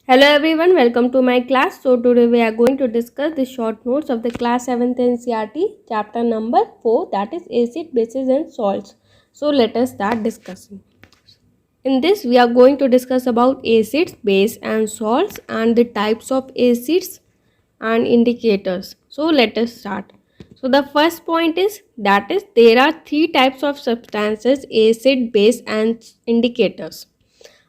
Hello everyone, welcome to my class. So today we are going to discuss the short notes of the class 7th NCERT chapter number 4, that is acid, bases and salts. So let us start discussing. In this we are going to discuss about acids, base and salts and the types of acids and indicators. So let us start. So the first point is that is there are three types of substances: acid, base and indicators.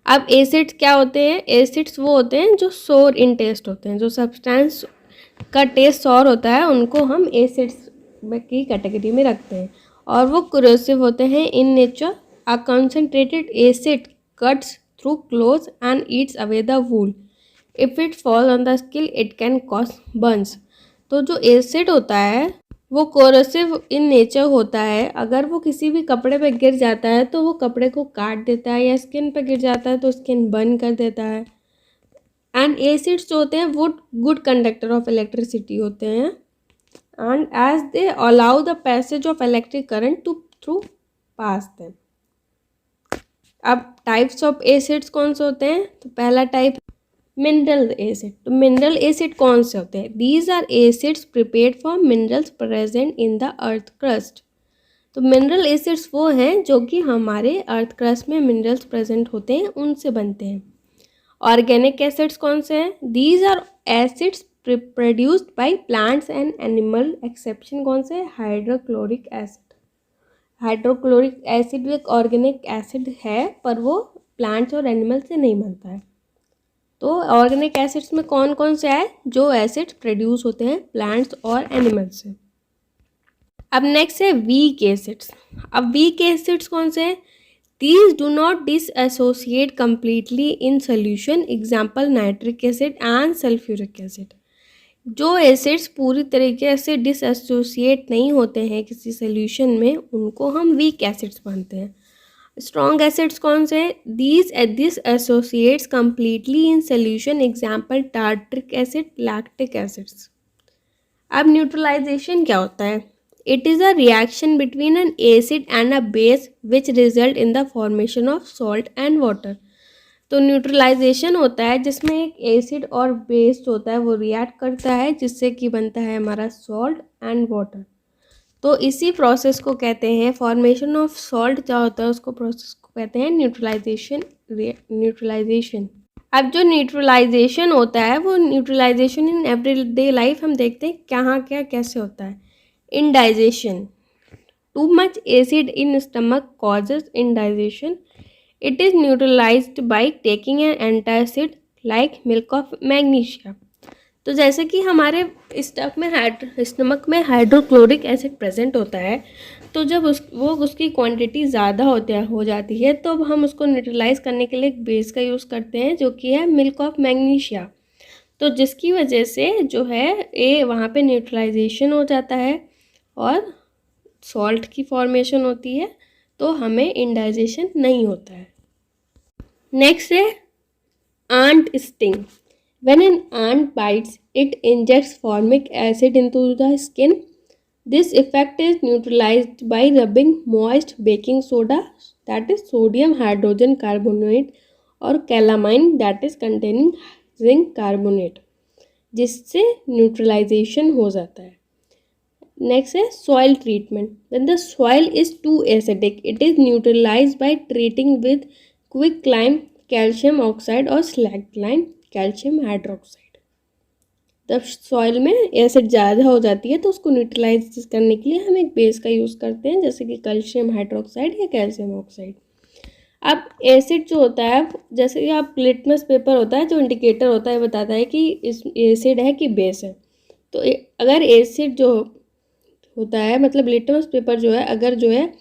अब acids क्या होते हैं? Acids वो होते हैं जो सोर इन test होते हैं, जो सब्सटेंस का टेस्ट सौर होता है उनको हम एसिड्स की कैटेगरी में रखते हैं और वो कोरोसिव होते हैं in nature. A concentrated acid cuts through cloth and Yeats away the wool. If it fall on the skin it can cause Burns. तो जो एसिड होता है वो कोरोसिव इन नेचर होता है. अगर वो किसी भी कपड़े पे गिर जाता है तो वो कपड़े को काट देता है, या स्किन पे गिर जाता है तो स्किन बर्न कर देता है. एंड एसिड्स जो होते हैं वो गुड कंडक्टर ऑफ इलेक्ट्रिसिटी होते हैं and as they allow the passage of electric current to through pass them. अब टाइप्स ऑफ एसिड्स कौन से होते हैं? तो पहला टाइप मिनरल एसिड. तो मिनरल एसिड कौन से होते हैं? These are acids prepared from minerals present in the earth crust. तो मिनरल एसिड्स वो हैं जो कि हमारे अर्थ क्रस्ट में मिनरल्स प्रेजेंट होते हैं उनसे बनते हैं. ऑर्गेनिक एसिड्स कौन से हैं? These are acids produced by plants and animal. Exception कौन से? Hydrochloric acid. हाइड्रोक्लोरिक एसिड एक ऑर्गेनिक एसिड है पर वो प्लांट्स और एनिमल से नहीं बनता है. तो ऑर्गेनिक एसिड्स में कौन कौन से है? जो एसिड्स प्रोड्यूस होते हैं प्लांट्स और एनिमल्स से. अब नेक्स्ट है वीक एसिड्स. अब वीक एसिड्स कौन से हैं? These do not dissociate completely in solution. Example nitric acid and sulphuric acid. जो एसिड्स पूरी तरीके से डिसएसोसिएट नहीं होते हैं किसी सोल्यूशन में उनको हम वीक एसिड्स मानते हैं. स्ट्रॉन्ग एसिड्स कौन से हैं? This associates completely in solution. Example tartaric acid, lactic acids. अब न्यूट्रलाइजेशन क्या होता है? It is a reaction between N acid and a base which result in the formation of salt and water. तो neutralisation होता है जिसमें एक acid और बेस होता है वो रिएक्ट करता है जिससे कि बनता है हमारा सॉल्ट एंड वाटर. तो इसी प्रोसेस को कहते हैं फॉर्मेशन ऑफ सॉल्ट. क्या होता है उसको प्रोसेस को कहते हैं न्यूट्रलाइजेशन. न्यूट्रलाइजेशन. अब जो न्यूट्रलाइजेशन होता है वो न्यूट्रलाइजेशन इन एवरीडे लाइफ हम देखते हैं कहाँ क्या कैसे होता है. Indigestion. Too much acid in stomach causes indigestion. It is neutralised by taking an antacid like milk of magnesia. तो जैसे कि हमारे स्टमक में हाइड्रोक्लोरिक एसिड प्रेजेंट होता है तो जब उसकी क्वांटिटी ज़्यादा हो जाती है तो हम उसको न्यूट्रलाइज करने के लिए एक बेस का यूज़ करते हैं जो कि है मिल्क ऑफ मैग्नीशिया. तो जिसकी वजह से जो है वहाँ पे न्यूट्रलाइजेशन हो जाता है और सॉल्ट की फॉर्मेशन होती है तो हमें इंडाइजेशन नहीं होता है. नेक्स्ट है ant sting. When an ant bites, it injects formic acid into the skin. This effect is neutralized by rubbing moist baking soda, that is sodium hydrogen carbonate, or calamine, that is containing zinc carbonate, जिससे neutralisation हो जाता है. Next है soil treatment. When the soil is too acidic, it is neutralized by treating with quicklime, calcium oxide और स्लैक्लाइन, calcium hydroxide. जब soil में acid ज़्यादा हो जाती है तो उसको न्यूट्रलाइज करने के लिए हम एक बेस का यूज़ करते हैं जैसे कि कैल्शियम हाइड्रोक्साइड या कैल्शियम ऑक्साइड. अब एसिड जो होता है जैसे कि आप लिटमस पेपर होता है जो इंडिकेटर होता है बताता है कि इस एसिड है कि बेस है. तो अगर एसिड जो होता है मतलब लिटमस पेपर जो है अगर जो है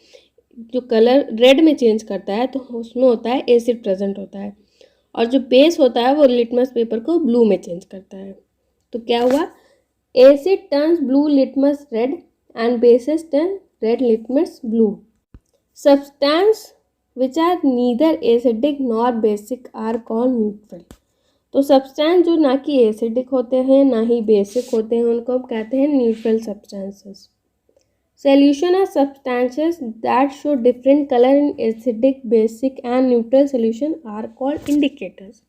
जो कलर रेड में चेंज करता है तो उसमें होता है एसिड प्रेजेंट होता है, और जो बेस होता है वो लिटमस पेपर को ब्लू में चेंज करता है. तो क्या हुआ? Acid turns blue litmus red and bases turn red litmus blue. Substance which are neither acidic nor basic are called neutral. तो सब्सटेंस जो ना कि एसिडिक होते हैं ना ही बेसिक होते हैं उनको हम कहते हैं neutral substances. Solution are substances that show different color in acidic, basic and neutral solution are called indicators.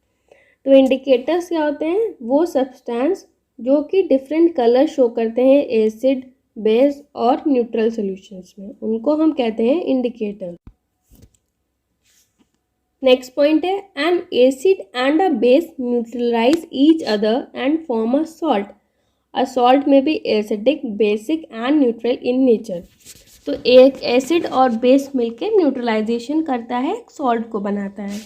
तो इंडिकेटर्स क्या होते हैं, वो सब्सटेंस जो कि डिफरेंट कलर शो करते हैं एसिड, बेस और न्यूट्रल सॉल्यूशंस में, उनको हम कहते हैं इंडिकेटर। नेक्स्ट पॉइंट है, an acid and a base neutralize each other and form a salt. A salt में be acidic, basic and neutral in nature. तो एक एसिड और बेस मिलकर न्यूट्रलाइजेशन करता है, सॉल्ट को बनाता है।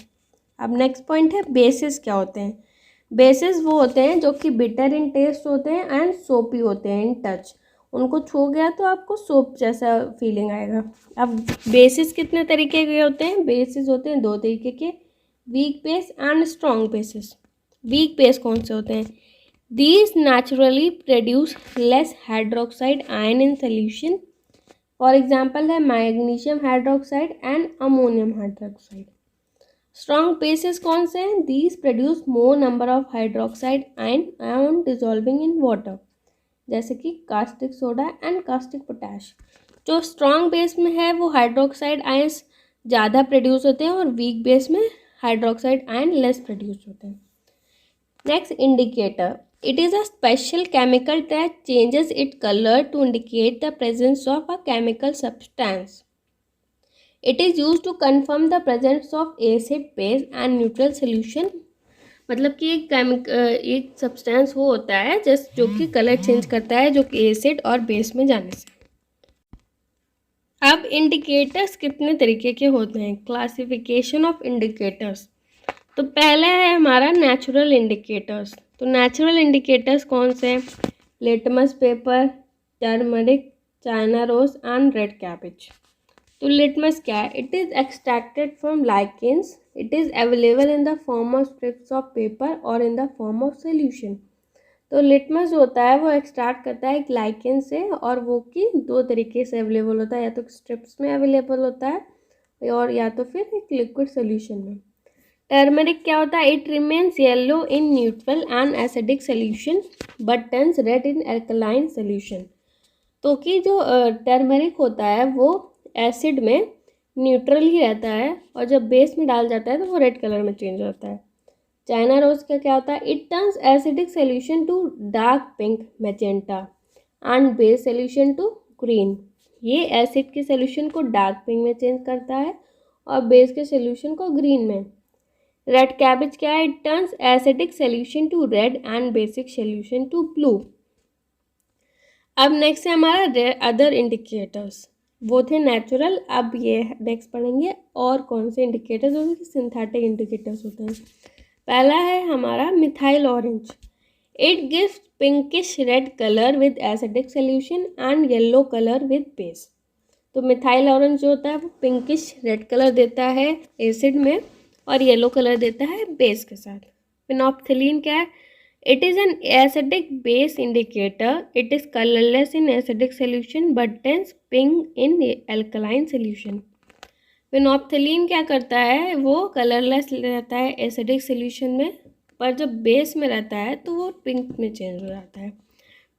अब नेक्स्ट पॉइंट है, बेसिस क्या होते हैं। बेसिस वो होते हैं जो कि बिटर इन टेस्ट होते हैं एंड सोपी होते हैं इन टच। उनको छू गया तो आपको सोप जैसा फीलिंग आएगा। अब बेसिस कितने तरीके के होते हैं, बेसिस होते हैं दो तरीके के, weak base and strong bases. Weak base कौन से होते हैं, these naturally produce less hydroxide ion in solution. For example है magnesium hydroxide and ammonium hydroxide. Strong bases कौन से हैं, these produce more number of hydroxide ion dissolving in water, जैसे कि caustic soda and caustic potash. जो strong base में है वो हाइड्रोक्साइड आयंस ज़्यादा प्रोड्यूस होते हैं और वीक बेस में हाइड्रोक्साइड आयन लेस प्रोड्यूस होते हैं। Next, indicator. It is a special chemical that changes its color to indicate the presence of a chemical substance. It is used to confirm the presence of acid, base and neutral solution. मतलब कि एक substance वो होता है जो कि colour change करता है, जो कि एसिड और बेस में जाने से। अब इंडिकेटर्स कितने तरीके के होते हैं, क्लासिफिकेशन ऑफ इंडिकेटर्स। तो पहला है हमारा नेचुरल इंडिकेटर्स। तो नेचुरल इंडिकेटर्स कौन से हैं, litmus paper, turmeric, China rose and red cabbage. तो लिटमस क्या है, it is extracted from lichens, it is available in the form of strips of paper और in the form of solution. तो litmus होता है वो एक्सट्रैक्ट करता है एक लाइकेन से, और वो कि दो तरीके से अवेलेबल होता है, या तो स्ट्रिप्स में अवेलेबल होता है और या तो फिर एक लिक्विड सोल्यूशन में। टर्मरिक क्या होता है, it remains yellow in neutral and acidic solution but turns red in alkaline solution. तो कि जो टर्मरिक होता है वो एसिड में न्यूट्रल ही रहता है और जब बेस में डाल जाता है तो वो रेड कलर में चेंज होता है। चाइना रोज का क्या होता है, it turns acidic solution to dark pink magenta and base solution to green. ये एसिड के सोल्यूशन को डार्क पिंक में चेंज करता है और बेस के सोल्यूशन को ग्रीन में। रेड कैबेज क्या है, it turns acidic solution to red and basic solution to blue. अब नेक्स्ट है हमारा अदर इंडिकेटर्स, वो थे नेचुरल। अब ये नेक्स्ट पढ़ेंगे और कौन से इंडिकेटर्स होते हैं, सिंथेटिक इंडिकेटर्स होते हैं। पहला है हमारा methyl orange, it gives pinkish red colour with acidic solution and yellow colour with base. तो मिथाइल ऑरेंज जो होता है वो पिंकिश रेड कलर देता है एसिड में और येलो कलर देता है बेस के साथ। फिनोप्थिलीन क्या है, it is an acidic base indicator, it is colourless in acidic solution but turns pink in alkaline solution. Phenolphthalein क्या करता है, वो कलरलेस रहता है एसिडिक सोल्यूशन में, पर जब बेस में रहता है तो वो पिंक में चेंज हो जाता है।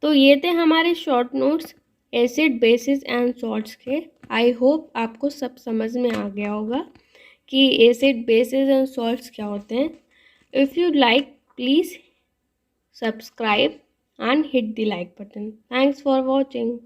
तो ये थे हमारे short notes acid, bases and salts के। आई होप आपको सब समझ में आ गया होगा कि एसिड, बेसिस एंड सॉल्ट्स क्या होते हैं। If you like please subscribe and hit the like button. Thanks for watching.